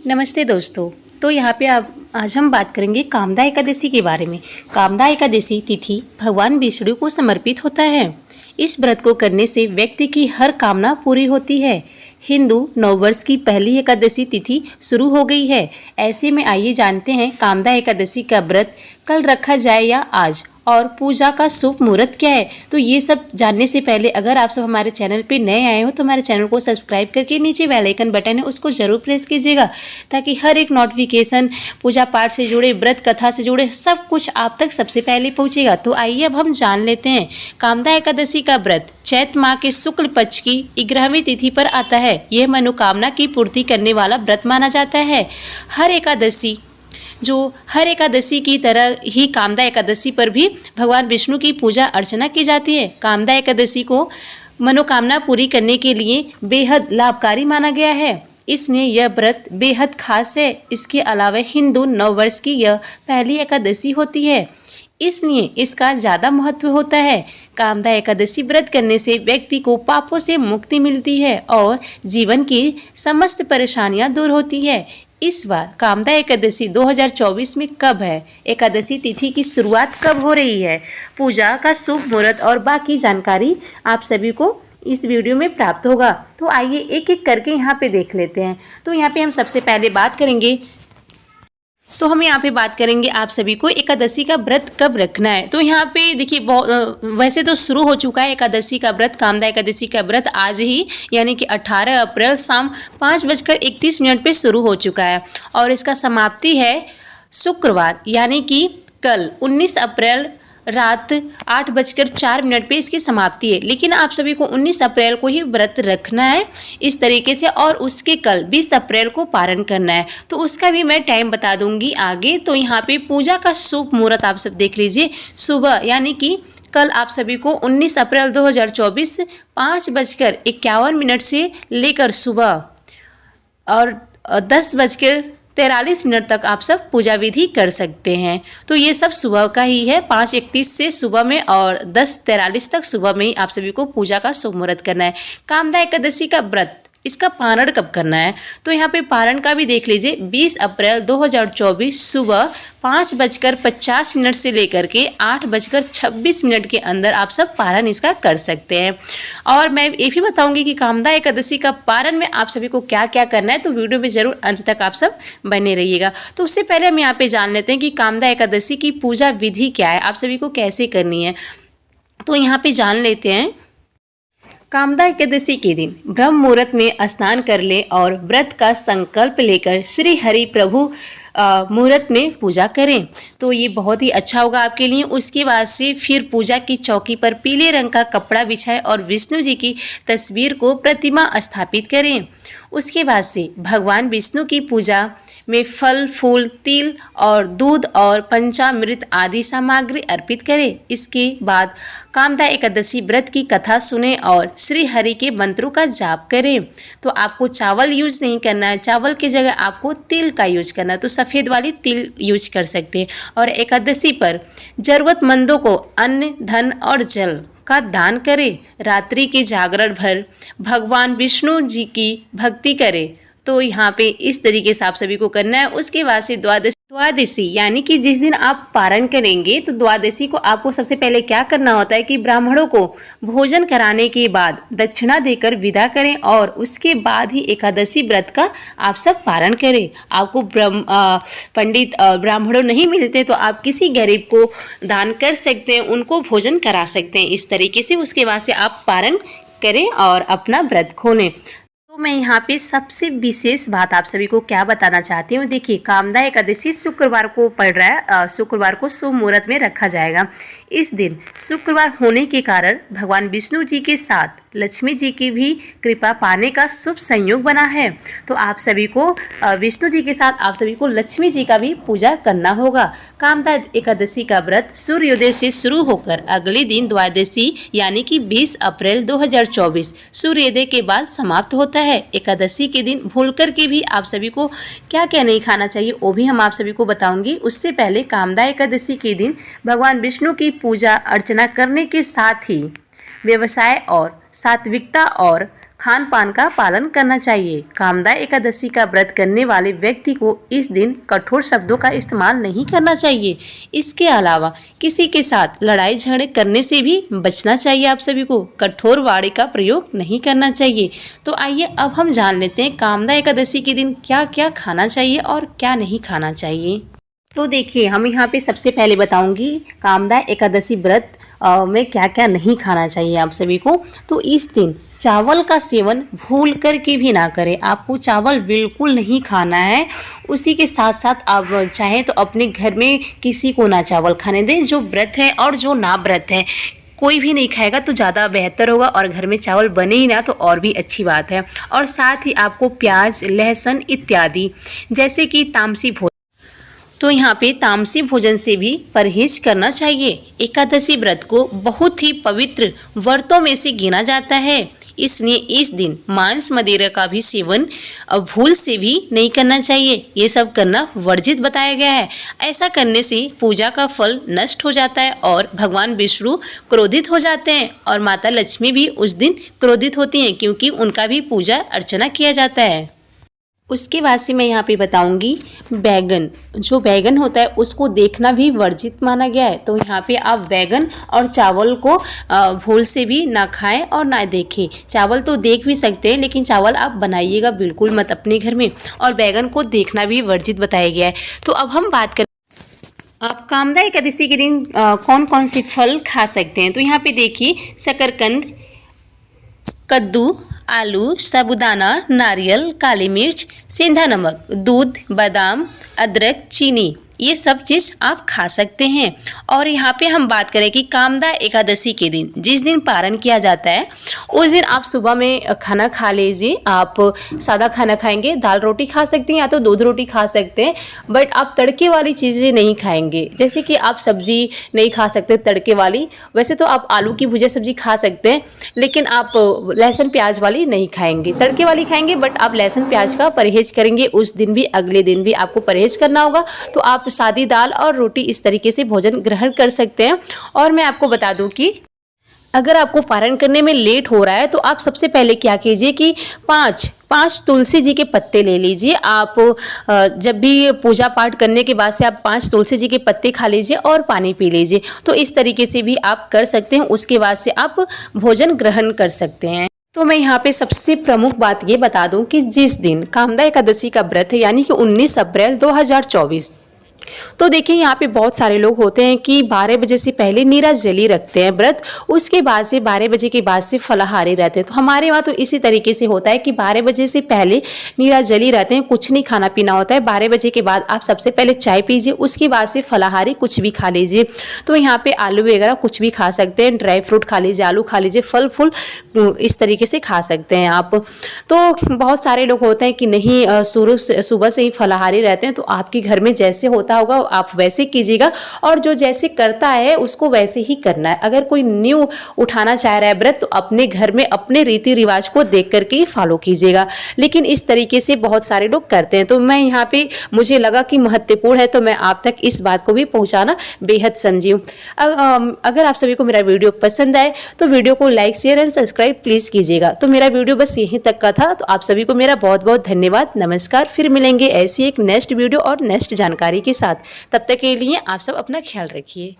नमस्ते दोस्तों। तो यहाँ पे अब आज हम बात करेंगे कामदा एकादशी के बारे में। कामदा एकादशी तिथि भगवान विष्णु को समर्पित होता है। इस व्रत को करने से व्यक्ति की हर कामना पूरी होती है। हिंदू नववर्ष की पहली एकादशी तिथि शुरू हो गई है। ऐसे में आइए जानते हैं कामदा एकादशी का व्रत कल रखा जाए या आज, और पूजा का शुभ मुहूर्त क्या है। तो ये सब जानने से पहले अगर आप सब हमारे चैनल पे नए आए हो तो हमारे चैनल को सब्सक्राइब करके नीचे बेल आइकन बटन है उसको जरूर प्रेस कीजिएगा, ताकि हर एक नोटिफिकेशन पूजा पाठ से जुड़े, व्रत कथा से जुड़े सब कुछ आप तक सबसे पहले पहुंचेगा। तो आइए अब हम जान लेते हैं। कामदा एकादशी का व्रत चैत्र माह के शुक्ल पक्ष की 11वीं तिथि पर आता है। यह मनोकामना की पूर्ति करने वाला व्रत माना जाता है। हर एकादशी की तरह ही कामदा एकादशी पर भी भगवान विष्णु की पूजा अर्चना की जाती है। कामदा एकादशी को मनोकामना पूरी करने के लिए बेहद लाभकारी माना गया है, इसलिए यह व्रत बेहद खास है। इसके अलावा हिंदू नववर्ष की यह पहली एकादशी होती है, इसलिए इसका ज़्यादा महत्व होता है। कामदा एकादशी व्रत करने से व्यक्ति को पापों से मुक्ति मिलती है और जीवन की समस्त परेशानियां दूर होती है। इस बार कामदा एकादशी 2024 में कब है, एकादशी तिथि की शुरुआत कब हो रही है, पूजा का शुभ मुहूर्त और बाकी जानकारी आप सभी को इस वीडियो में प्राप्त होगा। तो आइए एक एक करके यहाँ पे देख लेते हैं। तो यहाँ पे हम सबसे पहले बात करेंगे आप सभी को एकादशी का व्रत कब रखना है। तो यहाँ पे देखिए वैसे तो शुरू हो चुका है एकादशी का व्रत। कामदा एकादशी का व्रत आज ही यानी कि 18 अप्रैल शाम 5:31 पे शुरू हो चुका है और इसका समाप्ति है शुक्रवार यानी कि कल 19 अप्रैल रात 8:04 पे इसकी समाप्ति है। लेकिन आप सभी को 19 अप्रैल को ही व्रत रखना है इस तरीके से, और उसके कल 20 अप्रैल को पारण करना है। तो उसका भी मैं टाइम बता दूंगी आगे। तो यहाँ पे पूजा का शुभ मुहूर्त आप सब देख लीजिए। सुबह यानी कि कल आप सभी को 19 अप्रैल 2024 5:51 से लेकर सुबह और 10:43 तक आप सब पूजा विधि कर सकते हैं। तो ये सब सुबह का ही है, 5:31 से सुबह में और 10:43 तक सुबह में ही आप सभी को पूजा का शुभ मुहूर्त करना है। कामदा एकादशी का व्रत, इसका पारण कब करना है। तो यहाँ पे पारण का भी देख लीजिए। 20 अप्रैल 2024 सुबह 5:50 से लेकर के 8:26 के अंदर आप सब पारण इसका कर सकते हैं। और मैं ये भी बताऊंगी कि कामदा एकादशी का पारण में आप सभी को क्या क्या करना है, तो वीडियो में जरूर अंत तक आप सब बने रहिएगा। तो उससे पहले हम यहाँ पे जान लेते हैं कि कामदा एकादशी की पूजा विधि क्या है, आप सभी को कैसे करनी है। तो यहाँ पे जान लेते हैं। कामदा एकादशी के दिन ब्रह्म मुहूर्त में स्नान कर ले और व्रत का संकल्प लेकर श्री हरि प्रभु मुहूर्त में पूजा करें, तो ये बहुत ही अच्छा होगा आपके लिए। उसके बाद से फिर पूजा की चौकी पर पीले रंग का कपड़ा बिछाएं और विष्णु जी की तस्वीर को प्रतिमा स्थापित करें। उसके बाद से भगवान विष्णु की पूजा में फल, फूल, तिल और दूध और पंचामृत आदि सामग्री अर्पित करें। इसके बाद कामदा एकादशी व्रत की कथा सुने और श्री हरि के मंत्रों का जाप करें। तो आपको चावल यूज नहीं करना है, चावल की जगह आपको तिल का यूज करना है, तो सफ़ेद वाली तिल यूज कर सकते हैं। और एकादशी पर जरूरतमंदों को अन्न, धन और जल का दान करें। रात्रि के जागरण भर भगवान विष्णु जी की भक्ति करें। तो यहाँ पे इस तरीके से आप सभी को करना है। उसके बाद से द्वादशी यानी कि जिस दिन आप पारण करेंगे, तो द्वादशी को आपको सबसे पहले क्या करना होता है कि ब्राह्मणों को भोजन कराने के बाद दक्षिणा देकर विदा करें और उसके बाद ही एकादशी व्रत का आप सब पारण करें। आपको पंडित ब्राह्मणों नहीं मिलते तो आप किसी गरीब को दान कर सकते हैं, उनको भोजन करा सकते हैं इस तरीके से। उसके बाद से आप पारण करें और अपना व्रत खोलें। तो मैं यहाँ पे सबसे विशेष बात आप सभी को क्या बताना चाहती हूँ। देखिए, कामदा एकादशी शुक्रवार को पड़ रहा है, शुक्रवार को शुभ मुहूर्त में रखा जाएगा। इस दिन शुक्रवार होने के कारण भगवान विष्णु जी के साथ लक्ष्मी जी की भी कृपा पाने का शुभ संयोग बना है। तो आप सभी को विष्णु जी के साथ आप सभी को लक्ष्मी जी का भी पूजा करना होगा। कामदा एकादशी का व्रत सूर्योदय से शुरू होकर अगले दिन द्वादशी यानी कि 20 अप्रैल 2024 सूर्योदय के बाद समाप्त होता है। एकादशी के दिन भूल कर के भी आप सभी को क्या क्या नहीं खाना चाहिए वो भी हम आप सभी को बताऊंगी। उससे पहले कामदा एकादशी के दिन भगवान विष्णु की पूजा अर्चना करने के साथ ही व्यवसाय और सात्विकता और खान पान का पालन करना चाहिए। कामदा एकादशी का व्रत करने वाले व्यक्ति को इस दिन कठोर शब्दों का इस्तेमाल नहीं करना चाहिए। इसके अलावा किसी के साथ लड़ाई झगड़े करने से भी बचना चाहिए। आप सभी को कठोर वाणी का प्रयोग नहीं करना चाहिए। तो आइए अब हम जान लेते हैं कामदा एकादशी के दिन क्या क्या खाना चाहिए और क्या नहीं खाना चाहिए। तो देखिए, हम यहाँ पे सबसे पहले बताऊंगी कामदा एकादशी व्रत में क्या क्या नहीं खाना चाहिए आप सभी को। तो इस दिन चावल का सेवन भूल कर के भी ना करें। आपको चावल बिल्कुल नहीं खाना है। उसी के साथ साथ आप चाहें तो अपने घर में किसी को ना चावल खाने दें। जो व्रत है और जो ना व्रत है, कोई भी नहीं खाएगा तो ज़्यादा बेहतर होगा। और घर में चावल बने ही ना तो और भी अच्छी बात है। और साथ ही आपको प्याज, लहसुन इत्यादि जैसे कि तामसी भोजन, तो यहाँ पे तामसी भोजन से भी परहेज करना चाहिए। एकादशी व्रत को बहुत ही पवित्र व्रतों में से गिना जाता है, इसलिए इस दिन मांस मदिरा का भी सेवन भूल से भी नहीं करना चाहिए। ये सब करना वर्जित बताया गया है। ऐसा करने से पूजा का फल नष्ट हो जाता है और भगवान विष्णु क्रोधित हो जाते हैं और माता लक्ष्मी भी उस दिन क्रोधित होती हैं, क्योंकि उनका भी पूजा अर्चना किया जाता है। उसके बाद से मैं यहाँ पे बताऊंगी बैगन। जो बैगन होता है उसको देखना भी वर्जित माना गया है। तो यहाँ पे आप बैगन और चावल को भूल से भी ना खाएं और ना देखें। चावल तो देख भी सकते हैं, लेकिन चावल आप बनाइएगा बिल्कुल मत अपने घर में। और बैगन को देखना भी वर्जित बताया गया है। तो अब हम बात करें आप कामदा एकादशी के दिन कौन कौन से फल खा सकते हैं। तो यहाँ पे देखिए, शकरकंद, कद्दू, आलू, साबूदाना, नारियल, काली मिर्च, सेंधा नमक, दूध, बादाम, अदरक, चीनी, ये सब चीज़ आप खा सकते हैं। और यहाँ पे हम बात करें कि कामदा एकादशी के दिन जिस दिन पारण किया जाता है उस दिन आप सुबह में खाना खा लीजिए। आप सादा खाना खाएंगे, दाल रोटी खा सकते हैं या तो दूध रोटी खा सकते हैं, बट आप तड़के वाली चीज़ें नहीं खाएंगे। जैसे कि आप सब्जी नहीं खा सकते तड़के वाली। वैसे तो आप आलू की भुजिया सब्जी खा सकते हैं, लेकिन आप लहसुन प्याज वाली नहीं खाएंगे। तड़के वाली खाएंगे, बट आप लहसुन प्याज का परहेज करेंगे। उस दिन भी अगले दिन भी आपको परहेज करना होगा। तो आप सादी दाल और रोटी इस तरीके से भोजन ग्रहण कर सकते हैं। और मैं आपको बता दूं कि अगर आपको पारण करने में लेट हो रहा है तो आप सबसे पहले क्या कीजिए कि पाँच तुलसी जी के पत्ते ले लीजिए। आप जब भी पूजा पाठ करने के बाद से आप 5 तुलसी जी के पत्ते खा लीजिए और पानी पी लीजिए। तो इस तरीके से भी आप कर सकते हैं। उसके बाद से आप भोजन ग्रहण कर सकते हैं। तो मैं यहाँ पे सबसे प्रमुख बात ये बता दूं कि जिस दिन कामदा एकादशी का व्रत है, यानी कि 19 अप्रैल 2024, तो देखिए यहाँ पे बहुत सारे लोग होते हैं कि 12 बजे से पहले नीराजली रखते हैं व्रत। उसके बाद से 12 बजे के बाद से फलाहारी रहते हैं। तो हमारे वहाँ तो इसी तरीके से होता है कि 12 बजे से पहले नीराजली रहते हैं, कुछ नहीं खाना पीना होता है। 12 बजे के बाद आप सबसे पहले चाय पीजिए, उसके बाद से फलाहारी कुछ भी खा लीजिए। तो यहाँ पे आलू वगैरह कुछ भी खा सकते हैं, ड्राई फ्रूट खा लीजिए, आलू खा लीजिए, फल फूल इस तरीके से खा सकते हैं आप। तो बहुत सारे लोग होते हैं कि नहीं सुबह से ही फलाहारी रहते हैं। तो आपके घर में जैसे होता होगा आप वैसे कीजिएगा, और जो जैसे करता है उसको वैसे ही करना है। अगर कोई न्यू उठाना चाह रहा है व्रत तो अपने घर में अपने रीति रिवाज को देख करके फॉलो कीजिएगा। लेकिन इस तरीके से बहुत सारे लोग करते हैं। तो मैं यहाँ पे मुझे लगा कि महत्वपूर्ण है, तो मैं आप तक इस बात को भी पहुँचाना बेहद समझी हूँ। अगर आप सभी को मेरा वीडियो पसंद आए तो वीडियो को like, share and subscribe please कीजिएगा। तो मेरा वीडियो बस यहीं तक का था। तो आप सभी को मेरा बहुत बहुत धन्यवाद, नमस्कार। फिर मिलेंगे ऐसी एक नेक्स्ट वीडियो और नेक्स्ट जानकारी के साथ। तब तक के लिए आप सब अपना ख्याल रखिए।